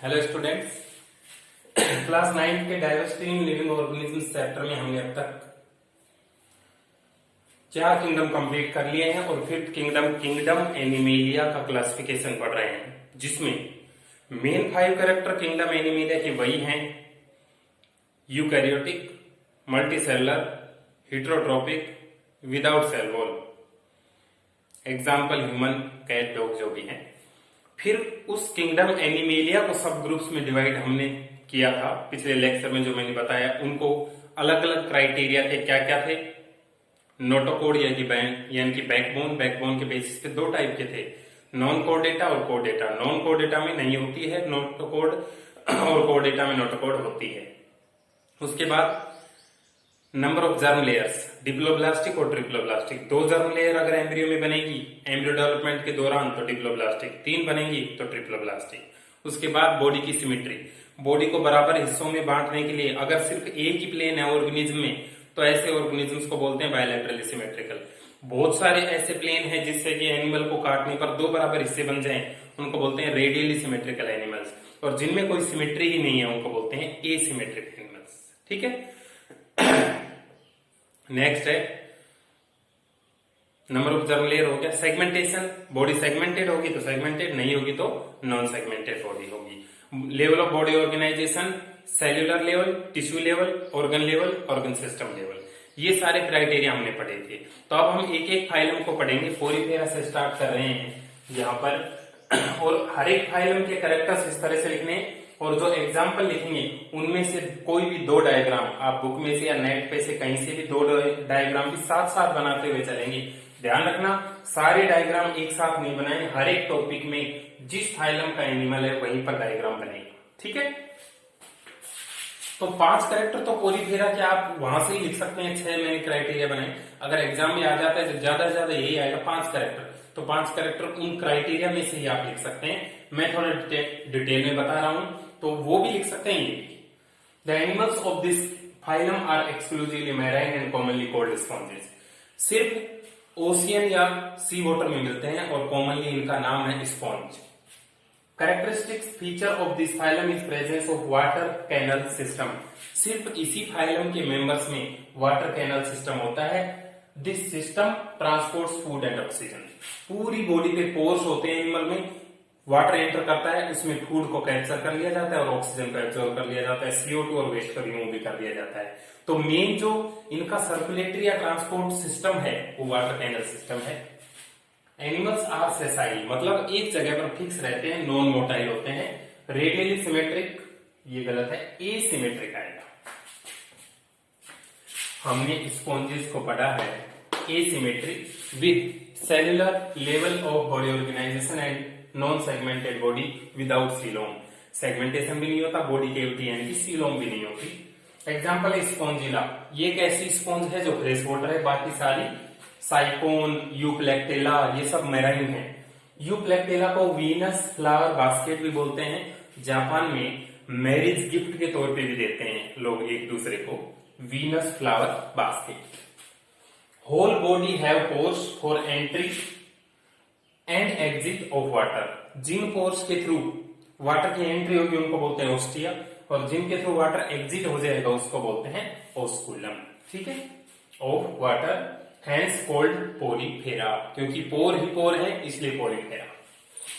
Hello students. Class 9 के diversity in living organisms chapter में हमने अब तक 4 किंगडम कंप्लीट कर लिए हैं और फिफ्थ किंगडम एनिमेलिया का क्लासिफिकेशन पढ़ रहे हैं, जिसमें मेन 5 कैरेक्टर किंगडम एनिमेलिया के वही हैं: eukaryotic, multicellular, heterotrophic, without cell wall. Example human, cat, dog जो भी हैं। फिर उस किंगडम एनिमेलिया को सब ग्रुप्स में डिवाइड हमने किया था पिछले लेक्चर में, जो मैंने बताया। उनको अलग अलग क्राइटेरिया थे। क्या क्या थे? नोटोकोड यानी कि बैकबोन के बेसिस पे 2 टाइप के थे, नॉन कोड डेटा और code data. Non code data में नहीं होती है नोटोकोड और कोड डेटा में नोटोकोड होती है। उसके बाद number of germ layers, diploblastic और ट्रिप्लोब्लास्टिक। 2 जर्म लेयर अगर एम्ब्रियो में बनेगी एम्ब्रियो डेवलपमेंट के दौरान तो डिप्लोब्लास्टिक, 3 बनेगी तो ट्रिप्लोब्लास्टिक। उसके बाद बॉडी की सिमेट्री, बॉडी को बराबर हिस्सों में बांटने के लिए अगर सिर्फ एक ही प्लेन है ऑर्गेनिज्म में तो ऐसे ऑर्गेनिजम्स को बोलते हैं बायलैटरली सिमेट्रिकल। बहुत सारे ऐसे प्लेन हैं जिससे कि एनिमल को काटने पर 2 बराबर हिस्से बन जाएं, उनको बोलते हैं रेडियली सिमेट्रिकल एनिमल्स। और जिनमें कोई सिमेट्री ही नहीं है उनको बोलते हैं एसिमेट्रिक एनिमल्स। ठीक है। नेक्स्ट है नंबर ऑफ जर्म लेयर हो गया। सेगमेंटेशन, बॉडी सेगमेंटेड होगी तो सेगमेंटेड, नहीं होगी तो नॉन सेगमेंटेड बॉडी होगी। Level of body organisation, cellular level, tissue level, organ system level. ये सारे क्राइटेरिया हमने पढ़े थे। तो अब हम एक एक फाइलम को पढ़ेंगे। पोरीफेरा से स्टार्ट कर रहे हैं यहाँ पर, और हर एक फाइलम के कैरेक्टर्स इस तरह से लिखने, और जो एग्जाम्पल लिखेंगे उनमें से कोई भी 2 डायग्राम आप बुक में से या नेट पे से कहीं से भी 2 डायग्राम भी साथ साथ बनाते हुए चलेंगे। ध्यान रखना, सारे डायग्राम एक साथ नहीं बनाए, हर एक टॉपिक में जिस फाइलम का एनिमल है वहीं पर डायग्राम बनेगा। ठीक है। तो 5 कैरेक्टर तो पोरीफेरा के आप वहां से ही लिख सकते हैं। 6 मैंने क्राइटेरिया बनाए। अगर एग्जाम में आ जाता है तो ज्यादा से ज्यादा यही आएगा 5 कैरेक्टर। तो 5 कैरेक्टर उन क्राइटेरिया में से ही आप लिख सकते हैं। मैं थोड़ा डिटेल में बता रहा हूं तो वो भी लिख सकते हैं। ये the animals of this phylum are exclusively marine and commonly called sponges. सिर्फ ओशियन या सी वाटर में मिलते हैं और कॉमनली इनका नाम है sponge. Characteristics feature of this phylum is presence of water canal system. सिर्फ इसी फाइलम के मेंबर्स में वाटर कैनल सिस्टम होता है। This system transports food and oxygen. पूरी बॉडी पे पोर्स होते हैं एनिमल में, वाटर एंटर करता है, उसमें फूड को कैप्चर कर लिया जाता है और ऑक्सीजन को एब्जॉर्ब कर लिया जाता है, CO2 और वेस्ट को रिमूव भी कर लिया जाता है। तो मेन जो इनका सर्कुलेटरी या ट्रांसपोर्ट सिस्टम है वो वाटर कैनल सिस्टम है। एनिमल्स आर सेसाइल, मतलब एक जगह पर फिक्स रहते हैं, नॉन मोटाइल होते हैं। रेडियली सिमेट्रिक, ये गलत है, एसिमेट्रिक आएगा। हमने स्पॉन्जेस को पढ़ा है asymmetric with cellular level of body organisation and non segmented body without coelom. Segmentation भी नहीं होता, बॉडी कैविटी यानी कि सीलोम भी नहीं होती। एग्जांपल है स्पॉन्जिला। ये एक ऐसी स्पॉन्ज है जो फ्रेश वाटर है, बाकी सारी साइकोन, यूप्लेक्टेला ये सब मैराइन है। यूप्लेक्टेला को वीनस फ्लावर बास्केट भी बोलते हैं। जापान में मैरिज गिफ्ट के तौर पे भी देते हैं लोग एक दूसरे को, Venus flower basket. Whole body have pores for entry and exit of water. जिन पोर्स के थ्रू वाटर की एंट्री होगी उनको बोलते हैं ओस्टिया, और जिनके थ्रू वाटर एग्जिट हो जाएगा उसको बोलते हैं ओस्कुलम। ठीक है, of water, hence called Porifera, क्योंकि पोर ही पोर है इसलिए पोरीफेरा।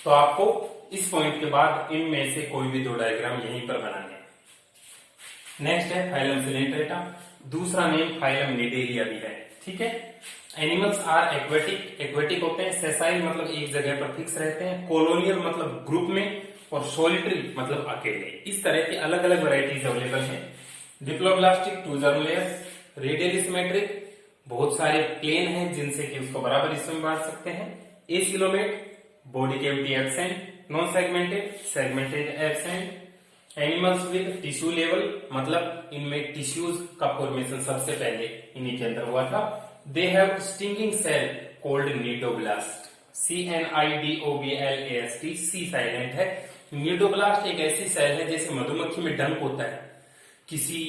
तो आपको इस पॉइंट के बाद इनमें से कोई भी 2 डायग्राम यहीं पर बनाने हैं। नेक्स्ट है फाइलम सिलेंट्रेटा। दूसरा नेम फाइलम निडेलिया भी है। ठीक है। एनिमल्स आर एक्वेटिक, एक्वेटिक होते हैं। सेसाइल मतलब एक जगह पर फिक्स रहते हैं। कॉलोनियल मतलब ग्रुप में, और सोलिटरी मतलब अकेले। इस तरह की अलग अलग वैरायटीज अवेलेबल हैं। Diploblastic, 2 germ layers. Radially symmetric, बहुत सारे प्लेन हैं जिनसे कि उसको बराबर हिस्सों में बांट सकते हैं। Acoelomate, body cavity absent. Non segmented, segmented absent. Animals with tissue level, मतलब इनमें टिश्यूज का फॉर्मेशन सबसे पहले इन्हीं के अंदर हुआ था। They have stinging cell called nidoblast. CNIDOBLAST, C silent है। निडोब्लास्ट एक ऐसी सेल है जैसे मधुमक्खी में डंक होता है किसी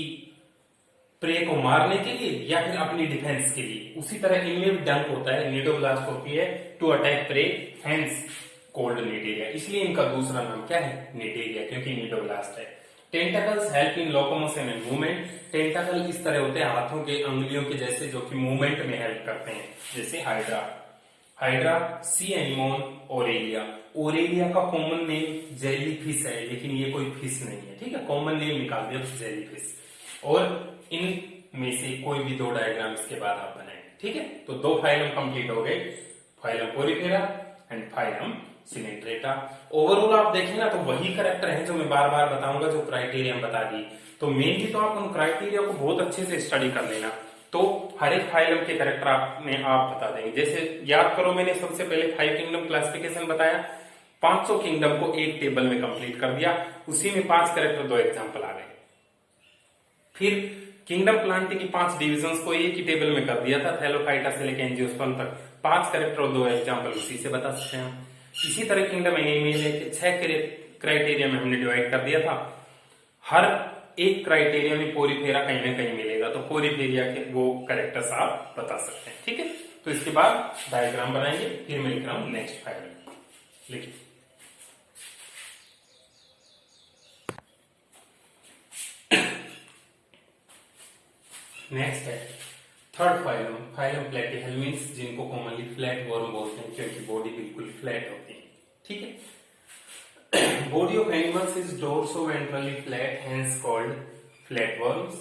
प्रे को मारने के लिए या फिर अपनी डिफेंस के लिए, उसी तरह इनमें भी डंक होता है, निडोब्लास्ट होती है to attack prey, hence called Cnidaria, इसलिए इनका दूसरा नाम क्या है, निडेरिया, क्योंकि निडोब्लास्ट है। Tentacles help in locomotion and movement. टेंटाकल इस तरह होते हैं हाथों के अंगुलियों के जैसे, जो कि मूवमेंट में हेल्प करते हैं, जैसे हाइड्रा। हाइड्रा, सी एनिमोन, ओरेलिया। ओरेलिया का कॉमन नेम जेली फिश है, लेकिन ये कोई फिश नहीं है, ठीक है, कॉमन नेम निकाल दिया जेली फिश। और इन में से कोई भी दो डायग्राम इसके बाद आप बनाएंगे, ठीक है। तो दो फाइलम कंप्लीट हो गए, phylum Porifera and phylum Coelenterata. Overall आप देखें ना तो वही करेक्टर है जो मैं बार बार बताऊंगा, जो क्राइटेरिया बता दी। तो मेनली तो आप उन क्राइटेरिया को बहुत अच्छे से स्टडी कर लेना, तो हर एक फाइलम के करेक्टर आप बता देंगे। जैसे याद करो, मैंने सबसे पहले 5 किंगडम क्लासिफिकेशन बताया, 500 किंगडम को एक टेबल में कंप्लीट कर दिया, उसी में 5 करेक्टर, 2 एग्जाम्पल आ गए। फिर किंगडम प्लांटी की 5 डिविजन्स को एक ही टेबल में कर दिया था, थैलोफाइटा से लेकर एंजियोस्पर्म तक, 5 करेक्टर और 2 एग्जाम्पल उसी से बता सकते हैं। इसी तरह किंगडम एनिमल के 6 क्राइटेरिया में हमने डिवाइड कर दिया था। हर एक क्राइटेरिया में पोरीफेरा कहीं ना कहीं मिलेगा, तो पोरीफेरिया के वो करेक्टर्स आप बता सकते हैं, ठीक है। तो इसके बाद डायग्राम बनाएंगे, फिर मैं लिख रहा हूं नेक्स्ट फाइल, लिखिए। नेक्स्ट है थर्ड फाइलम, फाइलम प्लेटिहेल्मिन्स, जिनको कॉमनली फ्लैट वर्म बोलते हैं, क्योंकि बॉडी बिल्कुल फ्लैट होती है, ठीक है। Body of animals is dorsoventrally flat, hence called flatworms.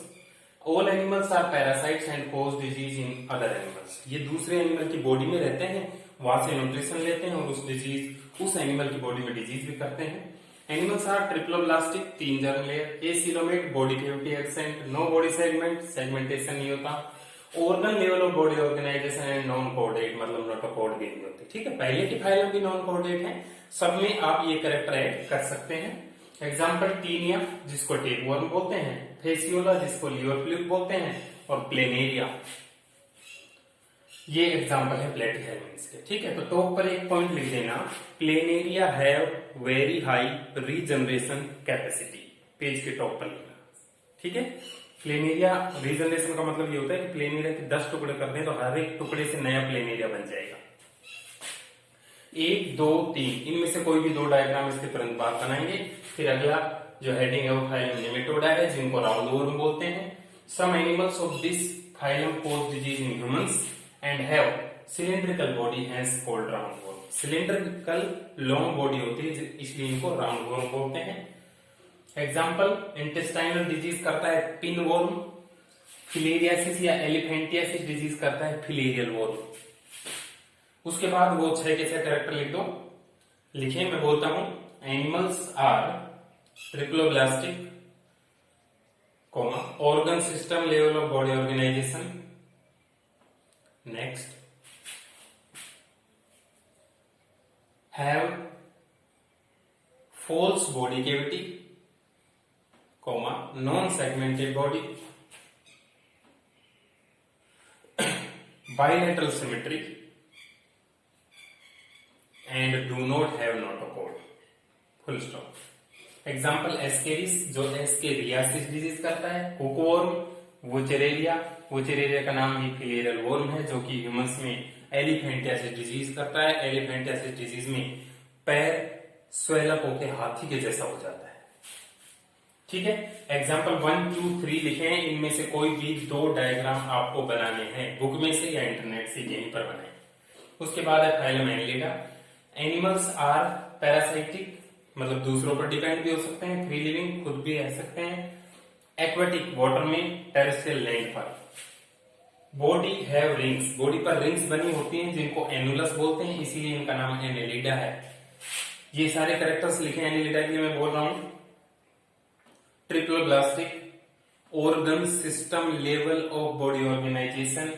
All animals are parasites and cause disease in other animals. ये दूसरे एनिमल की बॉडी में रहते हैं, वहां से न्यूट्रिशन लेते हैं और उस एनिमल की बॉडी में डिजीज भी करते हैं। Animals are triploblastic, 3 germ layer, acoelomate, body cavity absent, no body segment, segmentation नहीं होता, organ level of body organisation and non coordinate, मतलब नोटोकॉर्ड भी नहीं होते, ठीक है। पहले की फाइलम भी नॉन कोऑर्डिनेट है, सब में आप ये कैरेक्टर ऐड कर सकते हैं। एग्जाम्पल टीनिया, जिसको टेपवर्म बोलते हैं, फेसियोला, जिसको लिवर फ्लूक बोलते हैं, और प्लेनेरिया, ये एग्जाम्पल है प्लेटिहेल्मिन्स के, ठीक है। तो टॉप पर एक पॉइंट लिख देना, planaria have very high regeneration capacity, page के टॉप पर लिखना, ठीक है। प्लेनेरिया रीजनरेशन का मतलब ये होता है कि प्लेनेरिया के 10 टुकड़े कर दें तो हर एक टुकड़े से नया प्लेनेरिया बन जाएगा। 1, 2, 3, इनमें से कोई भी 2 डायग्राम इसके तुरंत बाद बनाएंगे। फिर अगला जो हेडिंग है वो फाइलम नेमेटोडा है, जिनको राउंडवॉर्म बोलते हैं। Some animals of this phylum cause disease in humans and have cylindrical body, hence called roundworm. Cylindrical long body होती है, इसलिए इनको राउंडवॉर्म बोलते हैं। एग्जाम्पल, इंटेस्टाइनल डिजीज करता है पिनवॉर्म, फिलेरियासिस या एलिफेंटियासिस डिजीज करता है फिलेरियल वॉर्म। उसके बाद वो 6 के 6 कैरेक्टर लिख दो, लिखिए, मैं बोलता हूं, animals are triploblastic, organ system level of body organisation. Next, have false body cavity, non-segmented body, bilateral symmetry, and do not have notochord. Full stop. Example, Ascaris, जो एस्केरियासिस डिजीज करता है, हुकवर्म, वोचेरेरिया का नाम भी फिलेरियल वर्म है, जो कि humans में एलिफेंटियासिस डिजीज करता है। एलिफेंटियासिस डिजीज में पैर स्वेलअप होके हाथी के जैसा हो जाता है, ठीक है। एग्जाम्पल 1, 2, 3 लिखे हैं, इनमें से कोई भी 2 डायग्राम आपको बनाने हैं, बुक में से या इंटरनेट से, यहीं पर बनाए। उसके बाद है phylum Annelida. Animals are parasitic, मतलब दूसरों पर डिपेंड भी हो सकते हैं, फ्री लिविंग, खुद भी रह सकते हैं, एक्वेटिक, वाटर में, टेरेस्ट्रियल लैंड पर। बॉडी हैव रिंग्स, बॉडी पर रिंग्स बनी होती हैं, जिनको एनुलस बोलते हैं, इसीलिए इनका नाम एनिलिडा है। ये सारे कैरेक्टर्स लिखे एनिलिडा के लिए, मैं बोल रहा हूं। Triploblastic, organ system level of body organisation,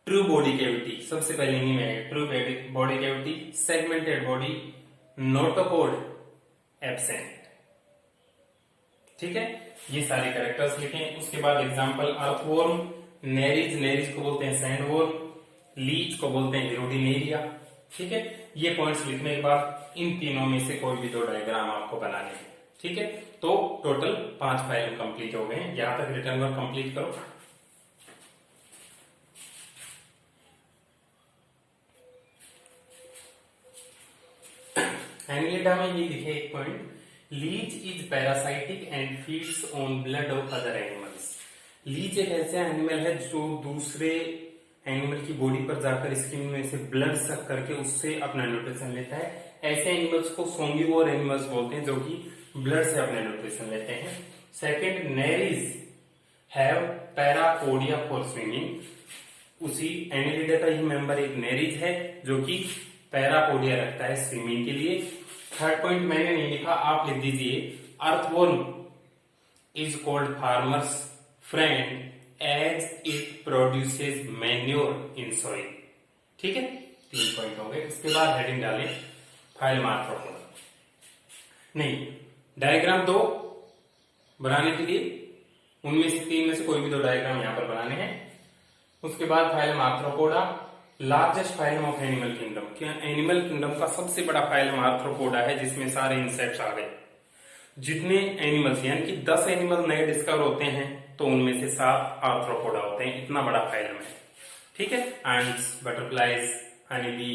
true body cavity, सबसे पहले इन्हीं में true body cavity, segmented body, notochord absent, ठीक है। ये सारे कैरेक्टर्स लिखें। उसके बाद एग्जांपल, अर्थवॉर्म, नेरिज को बोलते हैं सैंडवॉर्म, लीच को बोलते हैं हिरोडिनेरिया, ठीक है। ये पॉइंट्स लिखने के बाद इन तीनों में से कोई भी 2 डायग्राम आपको बनाने हैं, ठीक है। तो टोटल 5 फाइल कंप्लीट हो गए हैं। यहां तक रिटर्न वर्क कंप्लीट करो। एनिलिडा में ये लिखे एक point, leech is parasitic and feeds on blood of other animals. Leech एक ऐसा एनिमल है जो दूसरे एनिमल की बॉडी पर जाकर स्किन में से ब्लड सक करके उससे अपना न्यूट्रिशन लेता है। ऐसे एनिमल्स को सोंगिवोर एनिमल्स बोलते हैं, जो कि ब्लड से अपना न्यूट्रिशन लेते हैं। Second, Nereis have parapodia for swimming. उसी एनिलिडा का ही मेंबर एक नेरीज है जो कि पैरापोडिया रखता है स्विमिंग के लिए। थर्ड पॉइंट मैंने नहीं लिखा, आप लिख दीजिए, earthworm is called farmer's friend as it produces manure in soil. ठीक है, 3 पॉइंट हो गए। इसके बाद हेडिंग डालें फाइलम आर्थ्रोपोडा। नहीं, डायग्राम 2 बनाने के लिए उनमें से 3 में से कोई भी 2 डायग्राम यहां पर बनाने हैं। उसके बाद phylum arthropoda, largest phylum of animal kingdom. क्या एनिमल किंगडम का सबसे बड़ा फाइलम आर्थ्रोपोडा है, जिसमें सारे इंसेक्ट्स आ गए। जितने एनिमल्स यानी कि 10 एनिमल नए डिस्कवर होते हैं तो उनमें से 7 आर्थ्रोपोडा होते हैं। इतना बड़ा फाइलम है। ठीक है, ends, butterflies, honey bee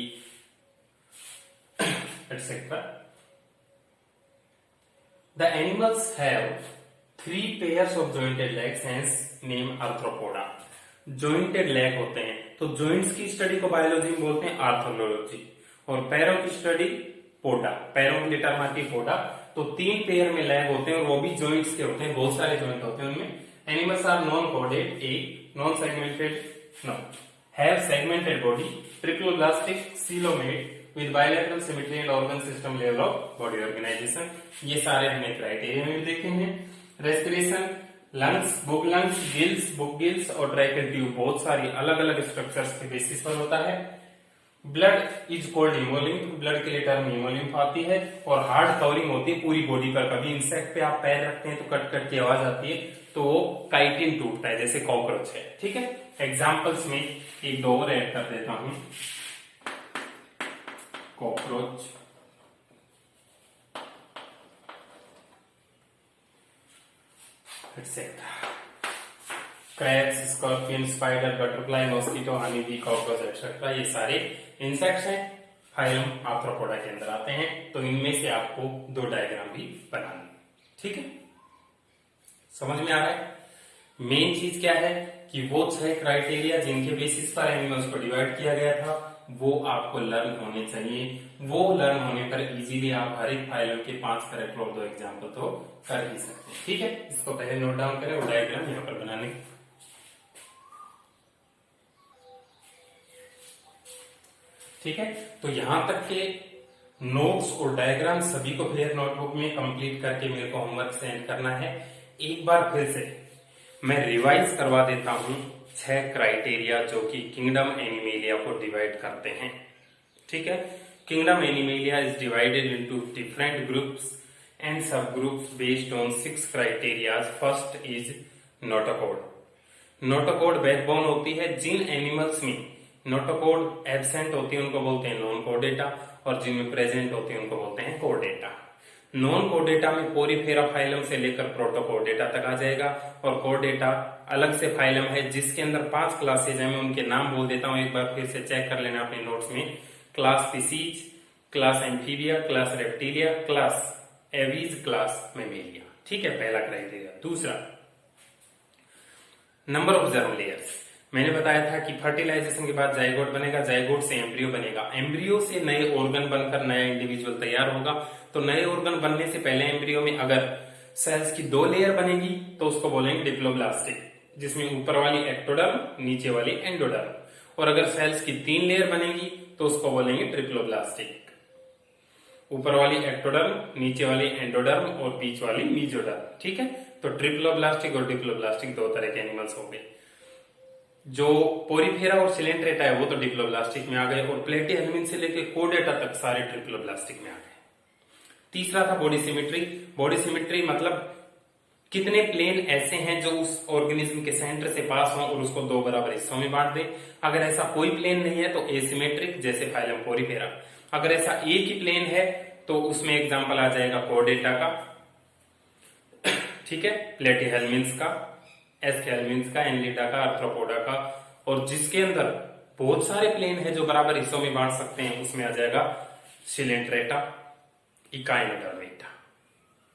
etcetera. The animals have 3 pairs of jointed legs, hence name arthropoda. Jointed leg होते हैं तो जॉइंट्स की स्टडी को बायोलॉजी में बोलते हैं आर्थ्रोलॉजी, और पैरों की स्टडी पोडा, पैरों की डिटरमाती पोडा। तो 3 पेयर में लेग होते हैं और वो भी जॉइंट्स के होते हैं, बहुत सारे जॉइंट होते हैं उनमें। एनिमल्स आर नॉन कोडेड, एक non segmented, no have segmented body, triploblastic, coelomate with bilateral symmetry and organ system level of body organization। ये सारे हमने क्राइटेरिया में भी देखे हैं। Respiration, lungs, book lungs, gills, book gills और ट्रैकियल ट्यूब, बहुत सारी अलग अलग स्ट्रक्चर्स के बेसिस पर होता है। Blood is cold haemolymph, blood के लिए टर्म हीमोलिम्फ आती है। और हार्ड कवरिंग होती है पूरी बॉडी पर। कभी इंसेक्ट पे आप पैर रखते हैं तो कट कट की आवाज आती है, तो वो काइटिन टूटता है, जैसे कॉकरोच है। ठीक है, एग्जाम्पल्स में 1-2 और ऐड कर देता हूं। Cockroach, etcetera, crabs, scorpion, spider, butterfly, mosquito, honey bee, cockroach etcetera, ये सारे इंसेक्ट्स हैं, फाइलम आर्थ्रोपोडा के अंदर आते हैं। तो इनमें से आपको 2 डायग्राम भी बनाने। ठीक है, समझ में आ रहा है? मेन चीज क्या है कि वो 6 क्राइटेरिया जिनके बेसिस पर एनिमल्स को डिवाइड किया गया था वो आपको लर्न होने चाहिए। वो लर्न होने पर इजीली आप हर एक फाइलम के 5 करेक्ट और 2 एग्जाम्पल तो कर ही सकते हैं। ठीक है, इसको पहले नोट डाउन करें, वो डायग्राम यहाँ पर बनाने। ठीक है, तो यहां तक के नोट्स और डायग्राम सभी को फिर नोटबुक में कंप्लीट करके मेरे को होमवर्क सेंड करना है। एक बार फिर से मैं रिवाइज करवा देता हूं 6 क्राइटेरिया जो कि किंगडम एनिमेलिया को डिवाइड करते हैं। ठीक है, kingdom Animalia is divided into different groups and sub groups based on 6 criteria. First is notochord. Notochord backbone होती है। जिन एनिमल्स में नोटोकॉड एब्सेंट होती है उनको बोलते हैं नॉन कोडेटा, और जिनमें प्रेजेंट होती है उनको बोलते हैं कोडेटा। नॉन कोडेटा में पोरीफेरा फाइलम से लेकर प्रोटोकोडेटा तक आ जाएगा, और कोडेटा अलग से फाइलम है जिसके अंदर 5 क्लासेज हैं। मैं उनके नाम बोल देता हूं, एक बार फिर से चेक कर लेना अपने नोट्स में। Class Pisces, class amphibia, class reptilia, class aves, class Mammalia. ठीक है, पहला क्राइटेरिया। दूसरा, नंबर ऑफ जर्म लेयर्स। मैंने बताया था कि फर्टिलाइजेशन के बाद जाइगोट बनेगा, जाइगोट से एम्ब्रियो बनेगा, एम्ब्रियो से नए ऑर्गन बनकर नया इंडिविजुअल तैयार होगा। तो नए ऑर्गन बनने से पहले एम्ब्रियो में अगर सेल्स की 2 लेयर बनेगी तो उसको बोलेंगे डिप्लोब्लास्टिक, जिसमें ऊपर वाली एक्टोडर्म, नीचे वाली एंडोडर्म। और अगर सेल्स की 3 लेयर बनेगी तो उसको बोलेंगे ट्रिप्लोब्लास्टिक, ऊपर वाली एक्टोडर्म, नीचे वाली एंडोडर्म और बीच वाली मीजोडर्म। ठीक है, तो ट्रिप्लोब्लास्टिक और डिप्लोब्लास्टिक 2 तरह के एनिमल्स हो गए। जो पोरीफेरा और सिलेंट्रेटा है वो तो डिप्लोब्लास्टिक में आ गए, और प्लेटीहेल्मिन से लेकर कोडेटा तक सारे ट्रिप्लोब्लास्टिक में आ गए। तीसरा था बॉडी सिमेट्री। बॉडी सिमेट्री मतलब कितने प्लेन ऐसे हैं जो उस ऑर्गेनिज्म के सेंटर से पास हों और उसको 2 बराबर हिस्सों में बांट दे। अगर ऐसा कोई प्लेन नहीं है तो एसिमेट्रिक, जैसे फाइलम पोरीफेरा। अगर ऐसा एक ही प्लेन है तो उसमें एग्जांपल आ जाएगा कोडेटा का, ठीक है, प्लेटीहेल्मिन्स का, एस्केल्मिन्स का, एनलिडा का, आर्थ्रोपोडा का। और जिसके अंदर बहुत सारे प्लेन है जो बराबर हिस्सों में बांट सकते हैं उसमें आ जाएगा सिलेंट्रेटा। इकाइनोडर्मेटा।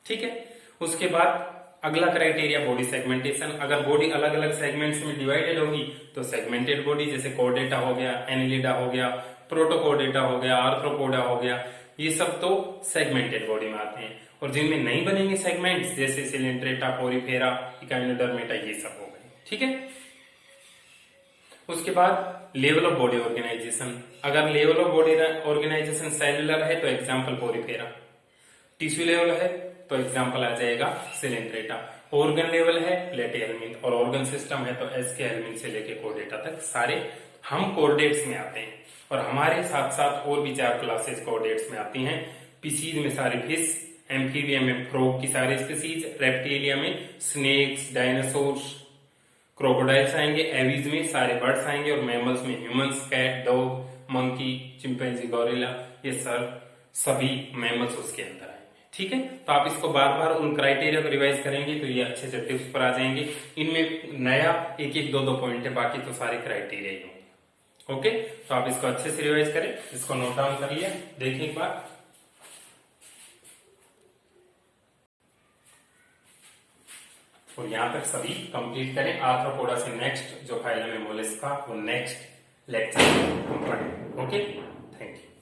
ठीक है, उसके बाद अगला क्राइटेरिया बॉडी सेगमेंटेशन। अगर बॉडी अलग अलग सेगमेंट्स में डिवाइडेड होगी तो सेगमेंटेड बॉडी, जैसे कोर्डेटा हो गया, एनिलिडा हो गया, प्रोटोकोर्डेटा हो गया, आर्थ्रोपोडा हो गया, ये सब तो सेगमेंटेड बॉडी में आते हैं। और जिनमें नहीं बनेंगे सेगमेंट्स, जैसे सिलेंट्रेटा, पोरीफेरा, इकाइनोडर्मेटा, ये सब हो गए। ठीक है, उसके बाद लेवल ऑफ बॉडी ऑर्गेनाइजेशन। अगर level of body organisation cellular है तो एग्जाम्पल पोरीफेरा, टिश्यू लेवल है तो एग्जाम्पल आ जाएगा सिलेंट्रेटा, ऑर्गन लेवल है प्लेटिहेल्मिन्थ, और ऑर्गन सिस्टम है तो एसके हेल्मिन्थ से लेके कोर्डेटा तक सारे हम कोर्डेट्स में आते हैं। और हमारे साथ साथ और भी 4 क्लासेस कोर्डेट्स में आती हैं। पीसीज में सारे फिश, एम्फीबिया में फ्रॉग की सारी स्पीसीज, रेप्टिलिया में स्नेक्स, डायनासोर्स, क्रोकोडाइल्स आएंगे, एवीज में सारे बर्ड्स आएंगे, और मैमल्स में humans, cat, dog, monkey, chimpanzee, gorilla, ये सभी मैमल्स उसके अंदर आएंगे। ठीक है, तो आप इसको बार बार उन क्राइटेरिया को रिवाइज करेंगे तो ये अच्छे से टिप्स पर आ जाएंगे। इनमें नया एक एक 2 पॉइंट है, बाकी तो सारे क्राइटेरिया ही होंगे। ओके, तो आप इसको अच्छे से रिवाइज करें, इसको नोट डाउन करिए, देखिए एक बार। और यहां तक सभी कंप्लीट करें। आर्थ्रोपोडा से नेक्स्ट जो फाइलम है मोलस्का, वो नेक्स्ट लेक्चर में हम पढ़ेंगे। Okay, thank you.